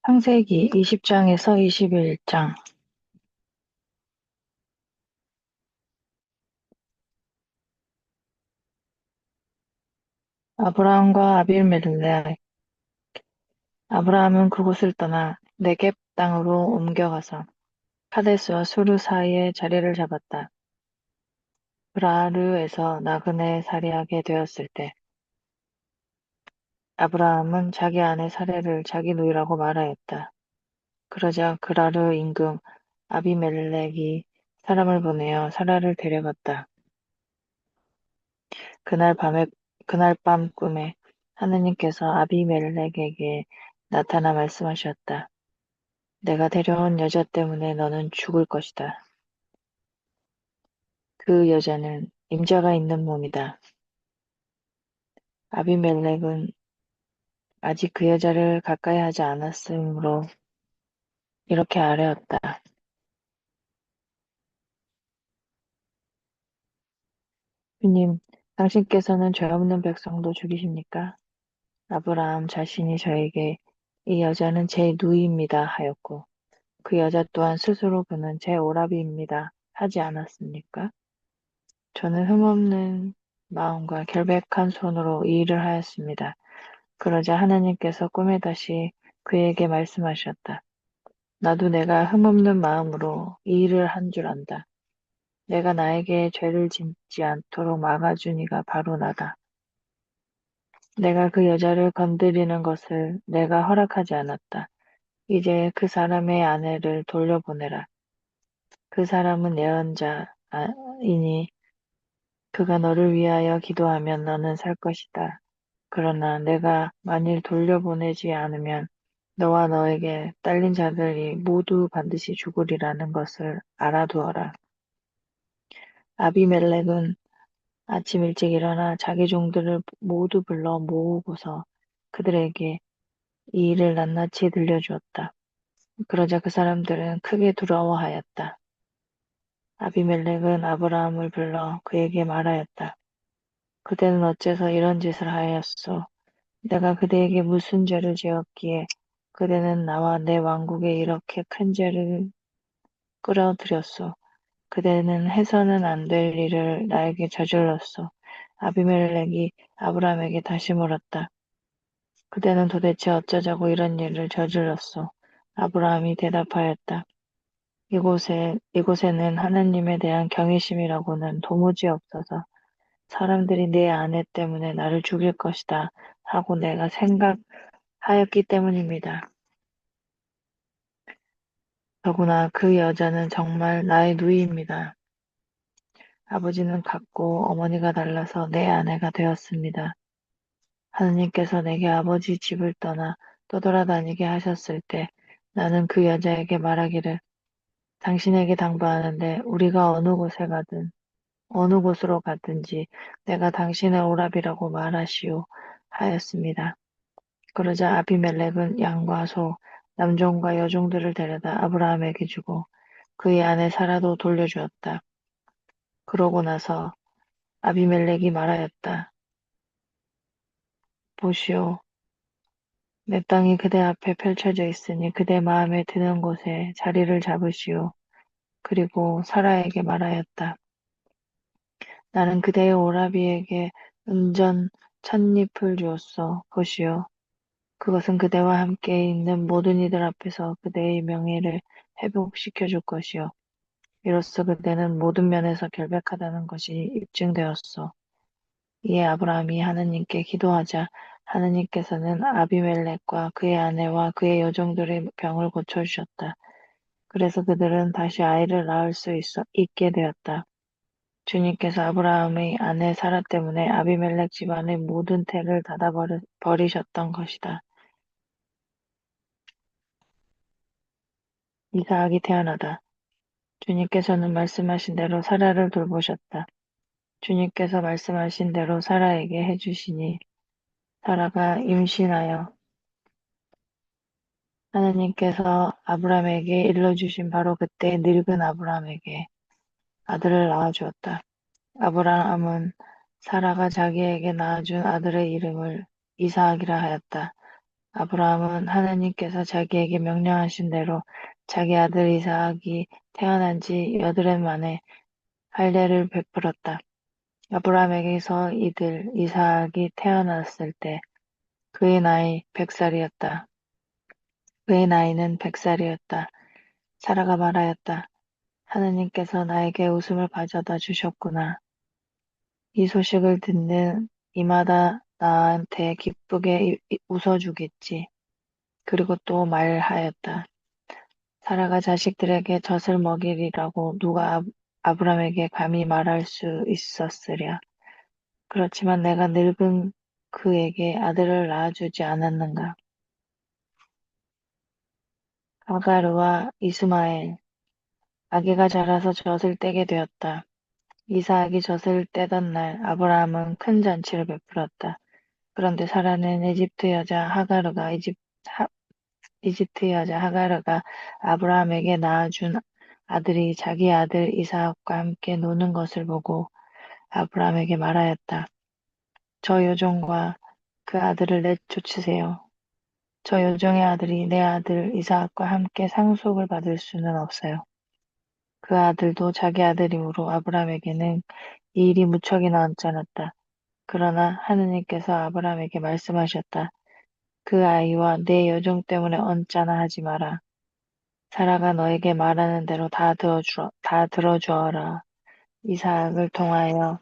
창세기 20장에서 21장. 아브라함과 아비멜렉. 아브라함은 그곳을 떠나 네겝 땅으로 옮겨가서 카데스와 수르 사이에 자리를 잡았다. 그라르에서 나그네 살이하게 되었을 때 아브라함은 자기 아내 사레를 자기 누이라고 말하였다. 그러자 그라르 임금 아비멜렉이 사람을 보내어 사라를 데려갔다. 그날 밤에 그날 밤 꿈에 하느님께서 아비멜렉에게 나타나 말씀하셨다. 내가 데려온 여자 때문에 너는 죽을 것이다. 그 여자는 임자가 있는 몸이다. 아비멜렉은 아직 그 여자를 가까이 하지 않았으므로 이렇게 아뢰었다. 주님, 당신께서는 죄 없는 백성도 죽이십니까? 아브라함 자신이 저에게 이 여자는 제 누이입니다 하였고 그 여자 또한 스스로 그는 제 오라비입니다 하지 않았습니까? 저는 흠없는 마음과 결백한 손으로 이 일을 하였습니다. 그러자 하나님께서 꿈에 다시 그에게 말씀하셨다. 나도 내가 흠없는 마음으로 이 일을 한 줄 안다. 내가 나에게 죄를 짓지 않도록 막아준 이가 바로 나다. 내가 그 여자를 건드리는 것을 내가 허락하지 않았다. 이제 그 사람의 아내를 돌려보내라. 그 사람은 예언자이니 그가 너를 위하여 기도하면 너는 살 것이다. 그러나 내가 만일 돌려보내지 않으면 너와 너에게 딸린 자들이 모두 반드시 죽으리라는 것을 알아두어라. 아비멜렉은 아침 일찍 일어나 자기 종들을 모두 불러 모으고서 그들에게 이 일을 낱낱이 들려주었다. 그러자 그 사람들은 크게 두려워하였다. 아비멜렉은 아브라함을 불러 그에게 말하였다. 그대는 어째서 이런 짓을 하였소? 내가 그대에게 무슨 죄를 지었기에 그대는 나와 내 왕국에 이렇게 큰 죄를 끌어들였소. 그대는 해서는 안 될 일을 나에게 저질렀소. 아비멜렉이 아브라함에게 다시 물었다. 그대는 도대체 어쩌자고 이런 일을 저질렀소? 아브라함이 대답하였다. 이곳에는 하나님에 대한 경외심이라고는 도무지 없어서 사람들이 내 아내 때문에 나를 죽일 것이다 하고 내가 생각하였기 때문입니다. 더구나 그 여자는 정말 나의 누이입니다. 아버지는 같고 어머니가 달라서 내 아내가 되었습니다. 하느님께서 내게 아버지 집을 떠나 떠돌아다니게 하셨을 때 나는 그 여자에게 말하기를 당신에게 당부하는데 우리가 어느 곳으로 가든지 내가 당신의 오라비라고 말하시오 하였습니다. 그러자 아비멜렉은 양과 소, 남종과 여종들을 데려다 아브라함에게 주고 그의 아내 사라도 돌려주었다. 그러고 나서 아비멜렉이 말하였다. 보시오, 내 땅이 그대 앞에 펼쳐져 있으니 그대 마음에 드는 곳에 자리를 잡으시오. 그리고 사라에게 말하였다. 나는 그대의 오라비에게 은전 찻잎을 주었소. 보시오. 그것은 그대와 함께 있는 모든 이들 앞에서 그대의 명예를 회복시켜 줄 것이요. 이로써 그대는 모든 면에서 결백하다는 것이 입증되었소. 이에 아브라함이 하느님께 기도하자 하느님께서는 아비멜렉과 그의 아내와 그의 여종들의 병을 고쳐주셨다. 그래서 그들은 다시 아이를 낳을 수 있게 되었다. 주님께서 아브라함의 아내 사라 때문에 아비멜렉 집안의 모든 태를 닫아버리셨던 것이다. 이삭이 태어나다. 주님께서는 말씀하신 대로 사라를 돌보셨다. 주님께서 말씀하신 대로 사라에게 해주시니 사라가 임신하여 하나님께서 아브라함에게 일러주신 바로 그때 늙은 아브라함에게 아들을 낳아주었다. 아브라함은 사라가 자기에게 낳아준 아들의 이름을 이삭이라 하였다. 아브라함은 하나님께서 자기에게 명령하신 대로 자기 아들 이삭이 태어난 지 여드렛 만에 할례를 베풀었다. 아브라함에게서 이들 이삭이 태어났을 때 그의 나이 100살이었다. 그의 나이는 100살이었다. 사라가 말하였다. 하느님께서 나에게 웃음을 가져다 주셨구나. 이 소식을 듣는 이마다 나한테 기쁘게 웃어주겠지. 그리고 또 말하였다. 사라가 자식들에게 젖을 먹이리라고 누가 아브람에게 감히 말할 수 있었으랴. 그렇지만 내가 늙은 그에게 아들을 낳아주지 않았는가. 하가르와 이스마엘, 아기가 자라서 젖을 떼게 되었다. 이삭이 젖을 떼던 날 아브라함은 큰 잔치를 베풀었다. 그런데 사라는 이집트 여자 하가르가 아브라함에게 낳아준 아들이 자기 아들 이삭과 함께 노는 것을 보고 아브라함에게 말하였다. 저 요정과 그 아들을 내쫓으세요. 저 요정의 아들이 내 아들 이삭과 함께 상속을 받을 수는 없어요. 그 아들도 자기 아들이므로 아브라함에게는 이 일이 무척이나 언짢았다. 그러나 하느님께서 아브라함에게 말씀하셨다. 그 아이와 내 여종 때문에 언짢아 하지 마라. 사라가 너에게 말하는 대로 다 들어주어라. 이삭을 통하여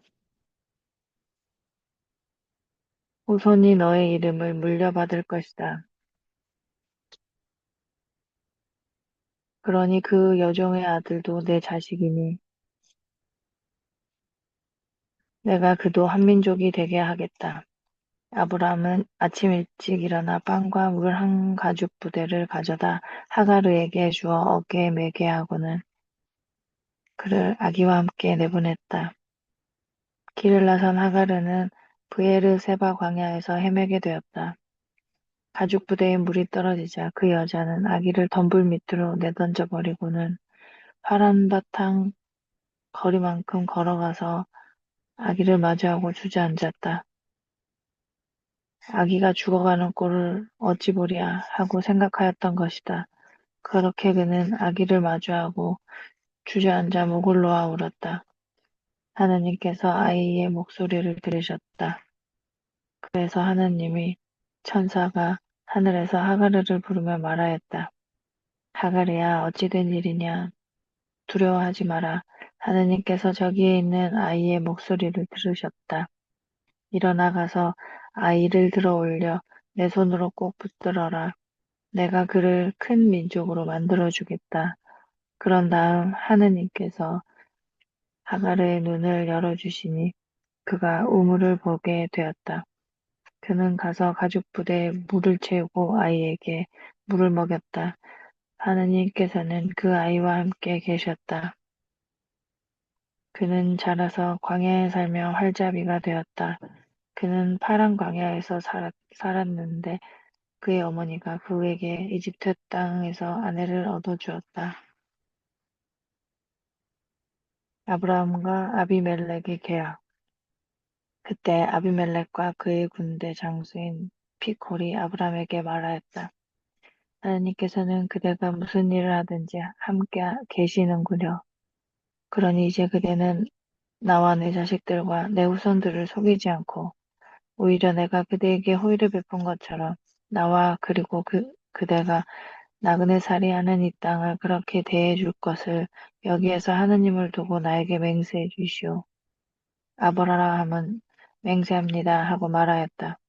후손이 너의 이름을 물려받을 것이다. 그러니 그 여종의 아들도 내 자식이니 내가 그도 한 민족이 되게 하겠다. 아브라함은 아침 일찍 일어나 빵과 물 한 가죽 부대를 가져다 하가르에게 주어 어깨에 매게 하고는 그를 아기와 함께 내보냈다. 길을 나선 하가르는 브에르세바 광야에서 헤매게 되었다. 가죽 부대에 물이 떨어지자 그 여자는 아기를 덤불 밑으로 내던져 버리고는 파란 바탕 거리만큼 걸어가서 아기를 마주하고 주저앉았다. 아기가 죽어가는 꼴을 어찌 보랴 하고 생각하였던 것이다. 그렇게 그는 아기를 마주하고 주저앉아 목을 놓아 울었다. 하느님께서 아이의 목소리를 들으셨다. 그래서 하느님이 천사가 하늘에서 하가르를 부르며 말하였다. 하가르야 어찌 된 일이냐 두려워하지 마라. 하느님께서 저기에 있는 아이의 목소리를 들으셨다. 일어나 가서 아이를 들어 올려 내 손으로 꼭 붙들어라. 내가 그를 큰 민족으로 만들어 주겠다. 그런 다음 하느님께서 하가르의 눈을 열어주시니 그가 우물을 보게 되었다. 그는 가서 가죽 부대에 물을 채우고 아이에게 물을 먹였다. 하느님께서는 그 아이와 함께 계셨다. 그는 자라서 광야에 살며 활자비가 되었다. 그는 파란 광야에서 살았는데 그의 어머니가 그에게 이집트 땅에서 아내를 얻어주었다. 아브라함과 아비멜렉의 계약. 그때 아비멜렉과 그의 군대 장수인 피콜이 아브라함에게 말하였다. 하나님께서는 그대가 무슨 일을 하든지 함께 계시는구려. 그러니 이제 그대는 나와 내 자식들과 내 후손들을 속이지 않고 오히려 내가 그대에게 호의를 베푼 것처럼 나와 그리고 그대가 나그네살이 하는 이 땅을 그렇게 대해 줄 것을 여기에서 하느님을 두고 나에게 맹세해 주시오. 아브라함은 맹세합니다 하고 말하였다.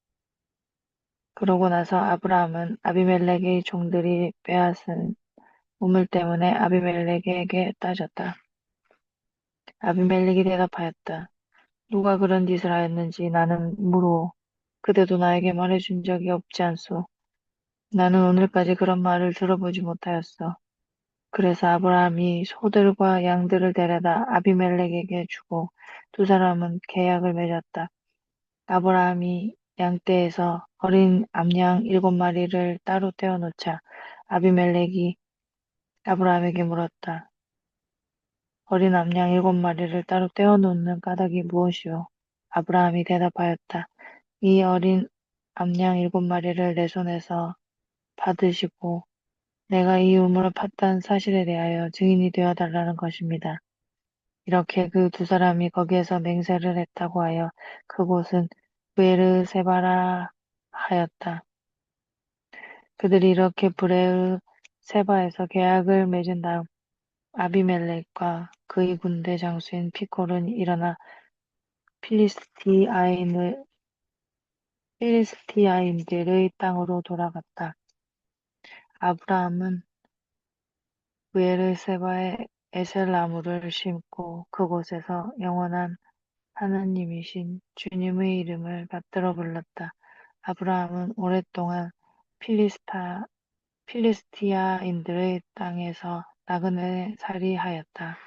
그러고 나서 아브라함은 아비멜렉의 종들이 빼앗은 우물 때문에 아비멜렉에게 따졌다. 아비멜렉이 대답하였다. 누가 그런 짓을 하였는지 나는 물어. 그대도 나에게 말해준 적이 없지 않소. 나는 오늘까지 그런 말을 들어보지 못하였어. 그래서 아브라함이 소들과 양들을 데려다 아비멜렉에게 주고 두 사람은 계약을 맺었다. 아브라함이 양떼에서 어린 암양 7마리를 따로 떼어놓자 아비멜렉이 아브라함에게 물었다. 어린 암양 7마리를 따로 떼어놓는 까닭이 무엇이오? 아브라함이 대답하였다. 이 어린 암양 7마리를 내 손에서 받으시고 내가 이 우물을 팠다는 사실에 대하여 증인이 되어 달라는 것입니다. 이렇게 그 두 사람이 거기에서 맹세를 했다고 하여 그곳은 브에르세바라 하였다. 그들이 이렇게 브에르세바에서 계약을 맺은 다음 아비멜렉과 그의 군대 장수인 피콜은 일어나 필리스티아인을 필리스티아인들의 땅으로 돌아갔다. 아브라함은 브에르세바에 에셀나무를 심고 그곳에서 영원한 하나님이신 주님의 이름을 받들어 불렀다. 아브라함은 오랫동안 필리스티아인들의 땅에서 나그네 살이하였다.